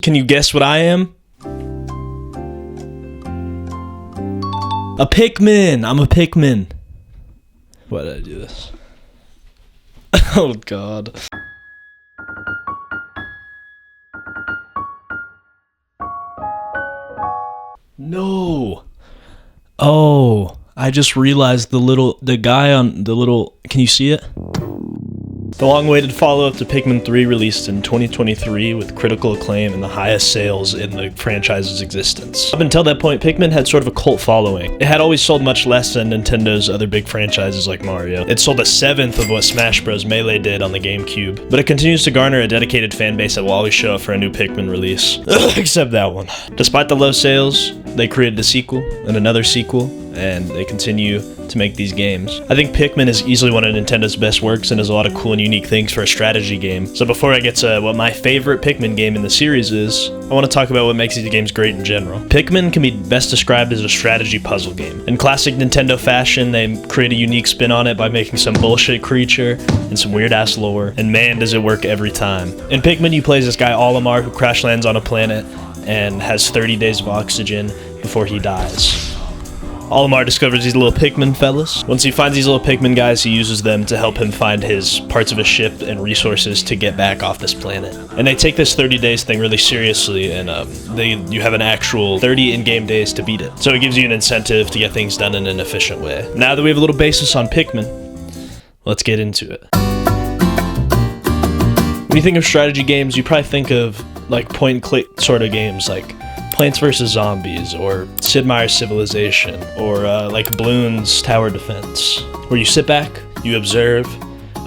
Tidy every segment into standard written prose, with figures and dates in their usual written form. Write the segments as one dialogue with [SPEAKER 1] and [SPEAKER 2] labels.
[SPEAKER 1] Can you guess what I am? A Pikmin! I'm a Pikmin. Why did I do this? Oh god. No! Oh, I just realized the guy on the little, can you see it? The long-awaited follow-up to Pikmin 3 released in 2023 with critical acclaim and the highest sales in the franchise's existence. Up until that point, Pikmin had sort of a cult following. It had always sold much less than Nintendo's other big franchises like Mario. It sold a seventh of what Smash Bros. Melee did on the GameCube, but it continues to garner a dedicated fan base that will always show up for a new Pikmin release. Except that one. Despite the low sales, they created a sequel and another sequel, and they continue to make these games. I think Pikmin is easily one of Nintendo's best works and does a lot of cool and unique things for a strategy game. So before I get to what my favorite Pikmin game in the series is, I want to talk about what makes these games great in general. Pikmin can be best described as a strategy puzzle game. In classic Nintendo fashion, they create a unique spin on it by making some bullshit creature and some weird ass lore, and man does it work every time. In Pikmin, you play as this guy Olimar who crash lands on a planet and has 30 days of oxygen before he dies. Olimar discovers these little Pikmin fellas. Once he finds these little Pikmin guys, he uses them to help him find his parts of his ship and resources to get back off this planet. And they take this 30 days thing really seriously, and you have an actual 30 in-game days to beat it. So it gives you an incentive to get things done in an efficient way. Now that we have a little basis on Pikmin, let's get into it. When you think of strategy games, you probably think of like point-and-click sort of games like Plants vs. Zombies, or Sid Meier's Civilization, or like Bloons Tower Defense, where you sit back, you observe,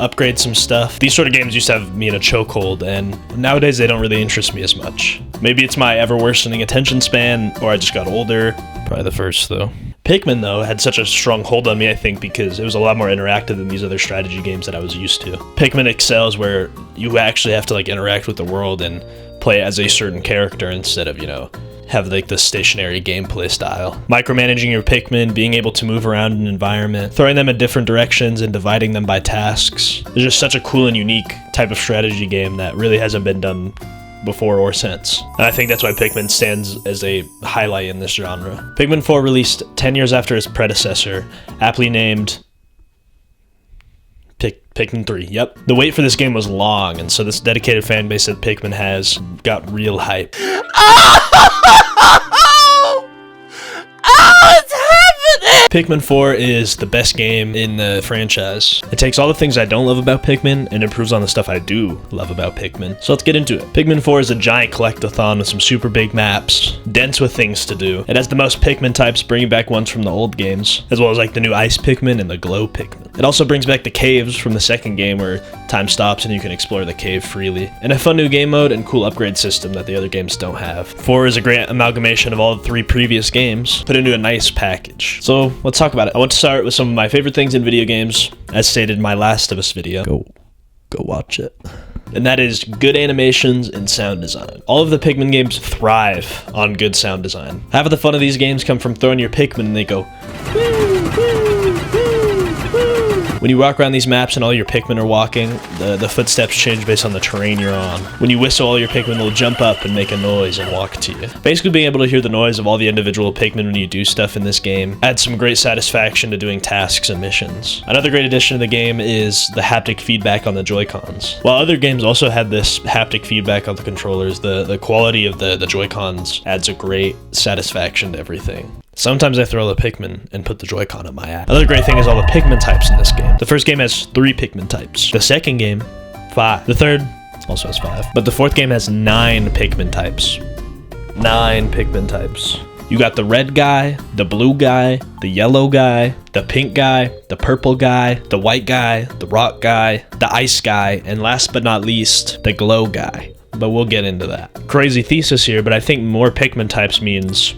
[SPEAKER 1] upgrade some stuff. These sort of games used to have me in a chokehold, and nowadays they don't really interest me as much. Maybe it's my ever-worsening attention span, or I just got older. Probably the first, though. Pikmin, though, had such a strong hold on me, I think, because it was a lot more interactive than these other strategy games that I was used to. Pikmin excels where you actually have to like interact with the world and play as a certain character instead of, have like the stationary gameplay style. Micromanaging your Pikmin, being able to move around an environment, throwing them in different directions and dividing them by tasks. It's just such a cool and unique type of strategy game that really hasn't been done before or since. And I think that's why Pikmin stands as a highlight in this genre. Pikmin 4 released 10 years after its predecessor, aptly named Pikmin 3, yep. The wait for this game was long, and so this dedicated fan base that Pikmin has got real hype. It's happening! Pikmin 4 is the best game in the franchise. It takes all the things I don't love about Pikmin and improves on the stuff I do love about Pikmin. So let's get into it. Pikmin 4 is a giant collectathon with some super big maps, dense with things to do. It has the most Pikmin types, bringing back ones from the old games, as well as like the new Ice Pikmin and the Glow Pikmin. It also brings back the caves from the second game where time stops and you can explore the cave freely, and a fun new game mode and cool upgrade system that the other games don't have. 4 is a great amalgamation of all the 3 previous games, put into a nice package. So let's talk about it. I want to start with some of my favorite things in video games, as stated in my Last of Us video. Go watch it. And that is good animations and sound design. All of the Pikmin games thrive on good sound design. Half of the fun of these games come from throwing your Pikmin and they go woo, woo, woo, woo. When you walk around these maps and all your Pikmin are walking, the footsteps change based on the terrain you're on. When you whistle, all your Pikmin will jump up and make a noise and walk to you. Basically, being able to hear the noise of all the individual Pikmin when you do stuff in this game adds some great satisfaction to doing tasks and missions. Another great addition to the game is the haptic feedback on the Joy-Cons. While other games also had this haptic feedback on the controllers, the quality of the Joy-Cons adds a great satisfaction to everything. Sometimes I throw the Pikmin and put the Joy-Con in my ass. Another great thing is all the Pikmin types in this game. The first game has 3 Pikmin types. The second game, 5. The third also has 5. But the fourth game has 9 Pikmin types. 9 Pikmin types. You got the red guy, the blue guy, the yellow guy, the pink guy, the purple guy, the white guy, the rock guy, the ice guy, and last but not least, the glow guy. But we'll get into that. Crazy thesis here, but I think more Pikmin types means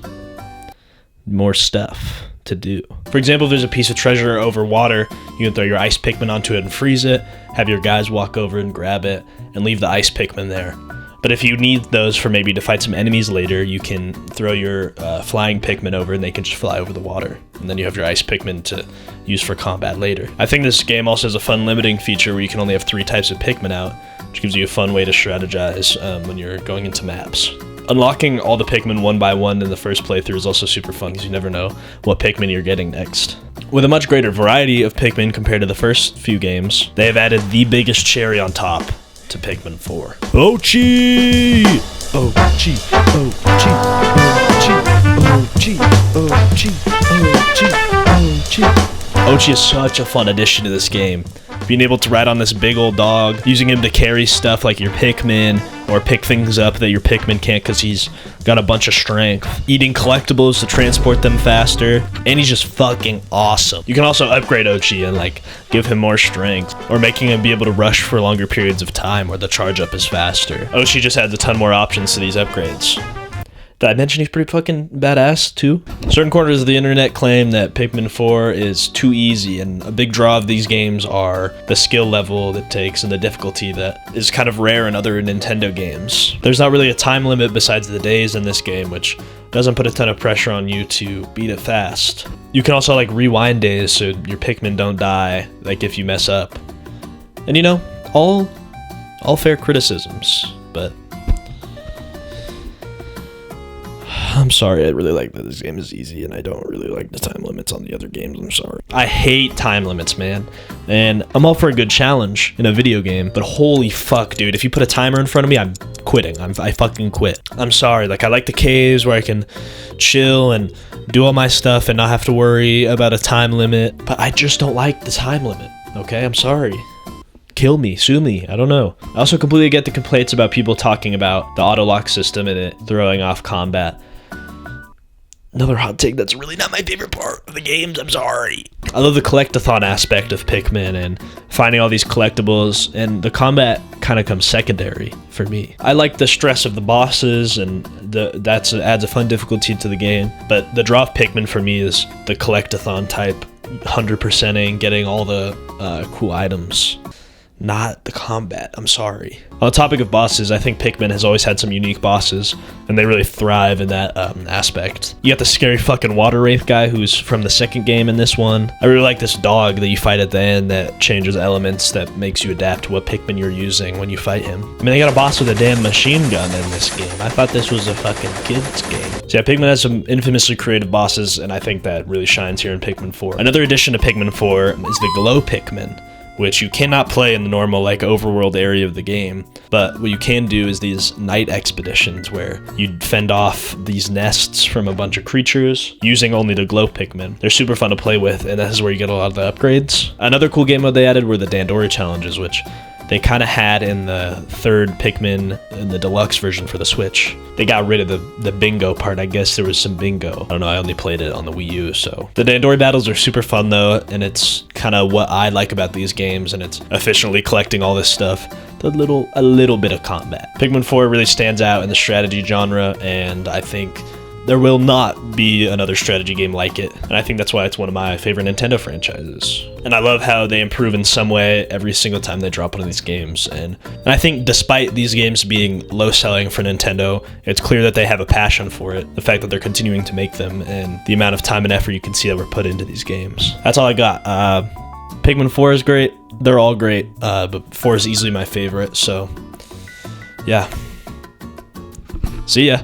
[SPEAKER 1] more stuff to do. For example, if there's a piece of treasure over water, you can throw your ice Pikmin onto it and freeze it, have your guys walk over and grab it, and leave the ice Pikmin there. But if you need those for maybe to fight some enemies later, you can throw your flying Pikmin over and they can just fly over the water. And then you have your ice Pikmin to use for combat later. I think this game also has a fun limiting feature where you can only have 3 types of Pikmin out, which gives you a fun way to strategize when you're going into maps. Unlocking all the Pikmin one by one in the first playthrough is also super fun because you never know what Pikmin you're getting next. With a much greater variety of Pikmin compared to the first few games, they have added the biggest cherry on top to Pikmin 4. Oatchi! Oatchi! Oatchi! Oatchi! Oatchi! Oatchi! Oatchi! Oatchi is such a fun addition to this game. Being able to ride on this big old dog, using him to carry stuff like your Pikmin, or pick things up that your Pikmin can't because he's got a bunch of strength. Eating collectibles to transport them faster, and he's just fucking awesome. You can also upgrade Oatchi and like give him more strength, or making him be able to rush for longer periods of time where the charge up is faster. Oatchi just adds a ton more options to these upgrades. Did I mention he's pretty fucking badass too? Certain corners of the internet claim that Pikmin 4 is too easy, and a big draw of these games are the skill level it takes and the difficulty that is kind of rare in other Nintendo games. There's not really a time limit besides the days in this game, which doesn't put a ton of pressure on you to beat it fast. You can also like rewind days so your Pikmin don't die, like if you mess up. And you know, all fair criticisms, but I'm sorry, I really like that this game is easy, and I don't really like the time limits on the other games, I'm sorry. I hate time limits, man. And I'm all for a good challenge in a video game, but holy fuck, dude, if you put a timer in front of me, I'm quitting. I fucking quit. I'm sorry, like I like the caves where I can chill and do all my stuff and not have to worry about a time limit, but I just don't like the time limit, okay? I'm sorry. Kill me, sue me, I don't know. I also completely get the complaints about people talking about the auto lock system and it throwing off combat. Another hot take, that's really not my favorite part of the games, I'm sorry. I love the collectathon aspect of Pikmin and finding all these collectibles, and the combat kind of comes secondary for me. I like the stress of the bosses, and that adds a fun difficulty to the game, but the draw of Pikmin for me is the collectathon type, 100%ing, getting all the cool items. Not the combat, I'm sorry. On the topic of bosses, I think Pikmin has always had some unique bosses, and they really thrive in that aspect. You got the scary fucking water wraith guy who's from the second game in this one. I really like this dog that you fight at the end that changes elements that makes you adapt to what Pikmin you're using when you fight him. I mean, they got a boss with a damn machine gun in this game. I thought this was a fucking kid's game. So yeah, Pikmin has some infamously creative bosses, and I think that really shines here in Pikmin 4. Another addition to Pikmin 4 is the Glow Pikmin, which you cannot play in the normal like overworld area of the game, but what you can do is these night expeditions where you fend off these nests from a bunch of creatures using only the glow Pikmin. They're super fun to play with, and this is where you get a lot of the upgrades. Another cool game mode they added were the Dandori challenges, which they kind of had in the third Pikmin in the deluxe version for the Switch. They got rid of the bingo part. I guess there was some bingo. I don't know, I only played it on the Wii U, so. The Dandori battles are super fun though, and it's kind of what I like about these games, and it's efficiently collecting all this stuff. A little bit of combat. Pikmin 4 really stands out in the strategy genre, and I think there will not be another strategy game like it, and I think that's why it's one of my favorite Nintendo franchises. And I love how they improve in some way every single time they drop one of these games, and I think despite these games being low selling for Nintendo, it's clear that they have a passion for it, the fact that they're continuing to make them, and the amount of time and effort you can see that were put into these games. That's all I got. Pikmin 4 is great, they're all great, but 4 is easily my favorite, so yeah. See ya.